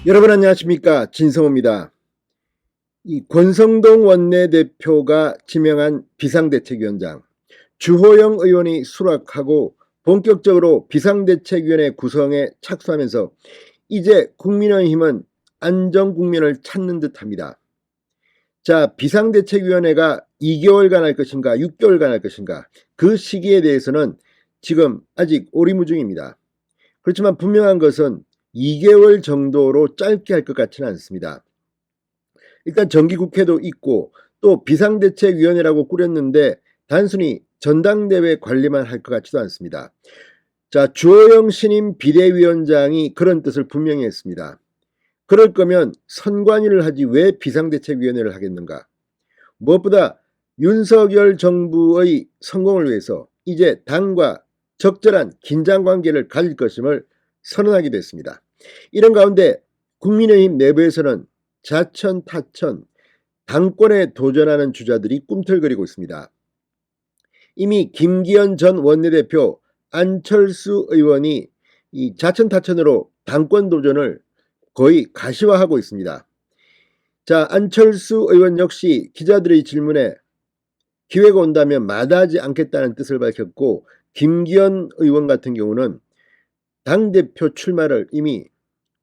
여러분 안녕하십니까, 진성호입니다. 이 권성동 원내대표가 지명한 비상대책위원장 주호영 의원이 수락하고 본격적으로 비상대책위원회 구성에 착수하면서 이제 국민의힘은 안정국면을 찾는 듯합니다. 자, 비상대책위원회가 2개월간 할 것인가 6개월간 할 것인가, 그 시기에 대해서는 지금 아직 오리무중입니다. 그렇지만 분명한 것은 2개월 정도로 짧게 할 것 같지는 않습니다. 일단 정기국회도 있고 또 비상대책위원회라고 꾸렸는데 단순히 전당대회 관리만 할 것 같지도 않습니다. 자, 주호영 신임 비대위원장이 그런 뜻을 분명히 했습니다. 그럴 거면 선관위를 하지 왜 비상대책위원회를 하겠는가. 무엇보다 윤석열 정부의 성공을 위해서 이제 당과 적절한 긴장관계를 가질 것임을 선언하기도 했습니다. 이런 가운데 국민의힘 내부에서는 자천 타천 당권에 도전하는 주자들이 꿈틀거리고 있습니다. 이미 김기현 전 원내대표, 안철수 의원이 이 자천 타천으로 당권 도전을 거의 가시화하고 있습니다. 자, 안철수 의원 역시 기자들의 질문에 기회가 온다면 마다하지 않겠다는 뜻을 밝혔고, 김기현 의원 같은 경우는 당대표 출마를 이미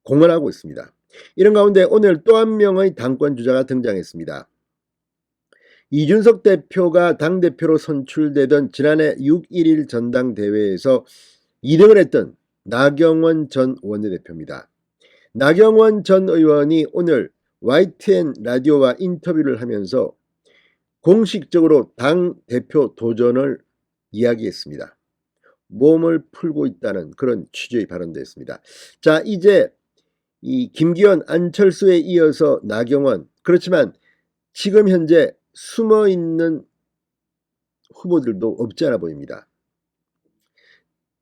공언하고 있습니다. 이런 가운데 오늘 또 한 명의 당권 주자가 등장했습니다. 이준석 대표가 당대표로 선출되던 지난해 6.11 전당대회에서 2등을 했던 나경원 전 원내대표입니다. 나경원 전 의원이 오늘 YTN 라디오와 인터뷰를 하면서 공식적으로 당대표 도전을 이야기했습니다. 몸을 풀고 있다는 그런 취지의 발언도 했습니다. 자, 이제 이 김기현, 안철수에 이어서 나경원, 그렇지만 지금 현재 숨어있는 후보들도 없지 않아 보입니다.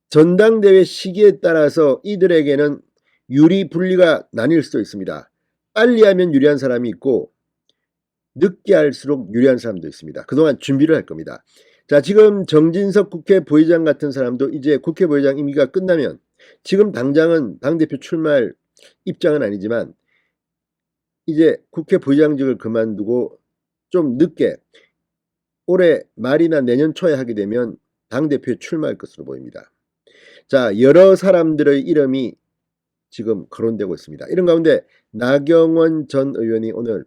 전당대회 시기에 따라서 이들에게는 유리 분리가 나뉠 수도 있습니다. 빨리 하면 유리한 사람이 있고 늦게 할수록 유리한 사람도 있습니다. 그동안 준비를 할 겁니다. 자, 지금 정진석 국회 부의장 같은 사람도 이제 국회 부의장 임기가 끝나면 지금 당장은 당대표 출마할 입장은 아니지만 이제 국회 부의장직을 그만두고 좀 늦게 올해 말이나 내년 초에 하게 되면 당대표에 출마할 것으로 보입니다. 자, 여러 사람들의 이름이 지금 거론되고 있습니다. 이런 가운데 나경원 전 의원이 오늘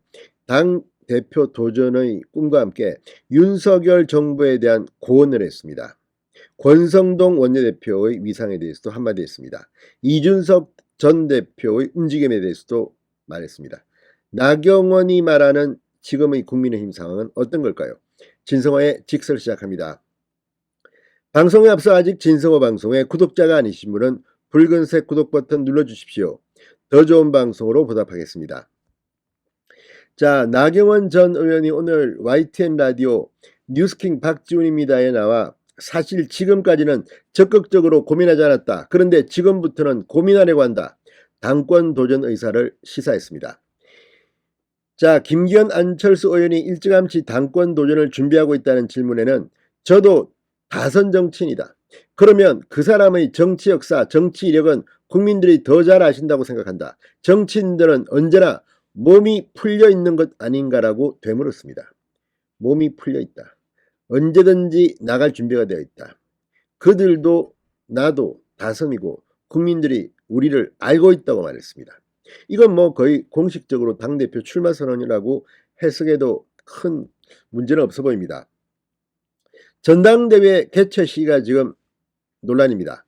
당대표 도전의 꿈과 함께 윤석열 정부에 대한 고언을 했습니다. 권성동 원내대표의 위상에 대해서도 한마디 했습니다. 이준석 전 대표의 움직임에 대해서도 말했습니다. 나경원이 말하는 지금의 국민의힘 상황은 어떤 걸까요? 진성호의 직설 시작합니다. 방송에 앞서 아직 진성호 방송의 구독자가 아니신 분은 붉은색 구독 버튼 눌러주십시오. 더 좋은 방송으로 보답하겠습니다. 자, 나경원 전 의원이 오늘 YTN 라디오 뉴스킹 박지훈입니다에 나와 사실 지금까지는 적극적으로 고민하지 않았다. 그런데 지금부터는 고민하려고 한다. 당권 도전 의사를 시사했습니다. 자, 김기현, 안철수 의원이 일찌감치 당권 도전을 준비하고 있다는 질문에는 저도 다선 정치인이다. 그러면 그 사람의 정치 역사, 정치 이력은 국민들이 더 잘 아신다고 생각한다. 정치인들은 언제나 몸이 풀려 있는 것 아닌가라고 되물었습니다. 몸이 풀려 있다. 언제든지 나갈 준비가 되어 있다. 그들도 나도 다섬이고 국민들이 우리를 알고 있다고 말했습니다. 이건 뭐 거의 공식적으로 당대표 출마 선언이라고 해석해도 큰 문제는 없어 보입니다. 전당대회 개최 시기가 지금 논란입니다.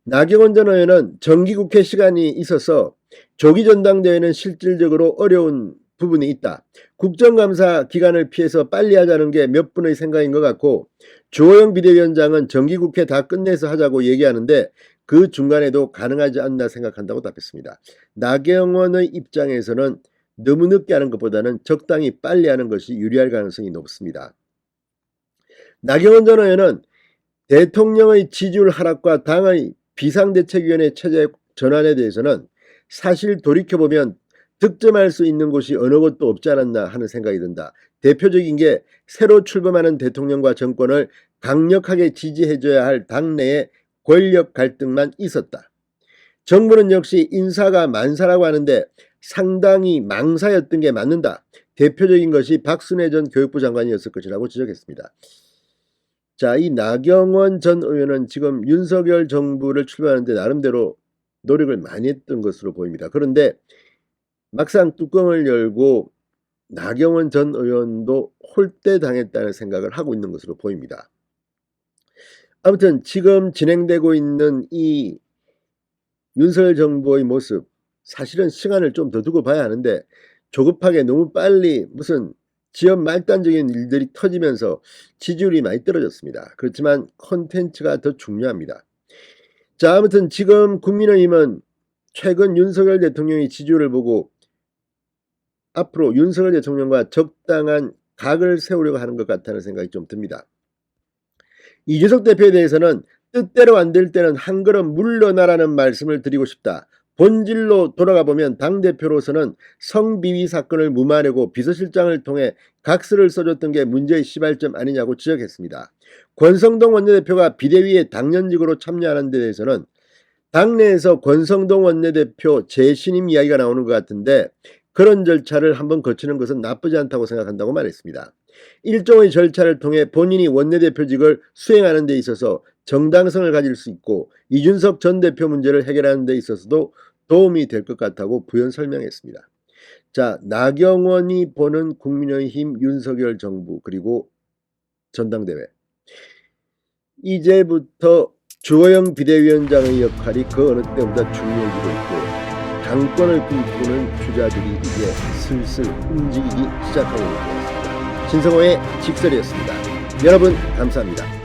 나경원 전 의원은 정기국회 시간이 있어서 조기 전당대회는 실질적으로 어려운 부분이 있다. 국정감사 기간을 피해서 빨리 하자는 게 몇 분의 생각인 것 같고, 주호영 비대위원장은 정기국회 다 끝내서 하자고 얘기하는데 그 중간에도 가능하지 않나 생각한다고 답했습니다. 나경원의 입장에서는 너무 늦게 하는 것보다는 적당히 빨리 하는 것이 유리할 가능성이 높습니다. 나경원 전 의원은 대통령의 지지율 하락과 당의 비상대책위원회 체제 전환에 대해서는 사실 돌이켜보면 득점할 수 있는 곳이 어느 곳도 없지 않았나 하는 생각이 든다. 대표적인 게 새로 출범하는 대통령과 정권을 강력하게 지지해줘야 할 당내의 권력 갈등만 있었다. 정부는 역시 인사가 만사라고 하는데 상당히 망사였던 게 맞는다. 대표적인 것이 박순애 전 교육부 장관이었을 것이라고 지적했습니다. 자, 이 나경원 전 의원은 지금 윤석열 정부를 출마하는데 나름대로 노력을 많이 했던 것으로 보입니다. 그런데 막상 뚜껑을 열고 나경원 전 의원도 홀대당했다는 생각을 하고 있는 것으로 보입니다. 아무튼 지금 진행되고 있는 이 윤석열 정부의 모습, 사실은 시간을 좀 더 두고 봐야 하는데 조급하게 너무 빨리 무슨 지연 말단적인 일들이 터지면서 지지율이 많이 떨어졌습니다. 그렇지만 콘텐츠가 더 중요합니다. 자, 아무튼 지금 국민의힘은 최근 윤석열 대통령의 지지율을 보고 앞으로 윤석열 대통령과 적당한 각을 세우려고 하는 것 같다는 생각이 좀 듭니다. 이준석 대표에 대해서는 뜻대로 안 될 때는 한 걸음 물러나라는 말씀을 드리고 싶다. 본질로 돌아가 보면 당대표로서는 성비위 사건을 무마하려고 비서실장을 통해 각서를 써줬던 게 문제의 시발점 아니냐고 지적했습니다. 권성동 원내대표가 비대위에 당연직으로 참여하는 데 대해서는 당내에서 권성동 원내대표 재신임 이야기가 나오는 것 같은데 그런 절차를 한번 거치는 것은 나쁘지 않다고 생각한다고 말했습니다. 일종의 절차를 통해 본인이 원내대표직을 수행하는 데 있어서 정당성을 가질 수 있고 이준석 전 대표 문제를 해결하는 데 있어서도 도움이 될 것 같다고 부연 설명했습니다. 자, 나경원이 보는 국민의힘 윤석열 정부 그리고 전당대회. 이제부터 주호영 비대위원장의 역할이 그 어느 때보다 중요해지고 있고 당권을 꿈꾸는 주자들이 이제 슬슬 움직이기 시작하고 있습니다. 신성호의 직설이었습니다. 여러분 감사합니다.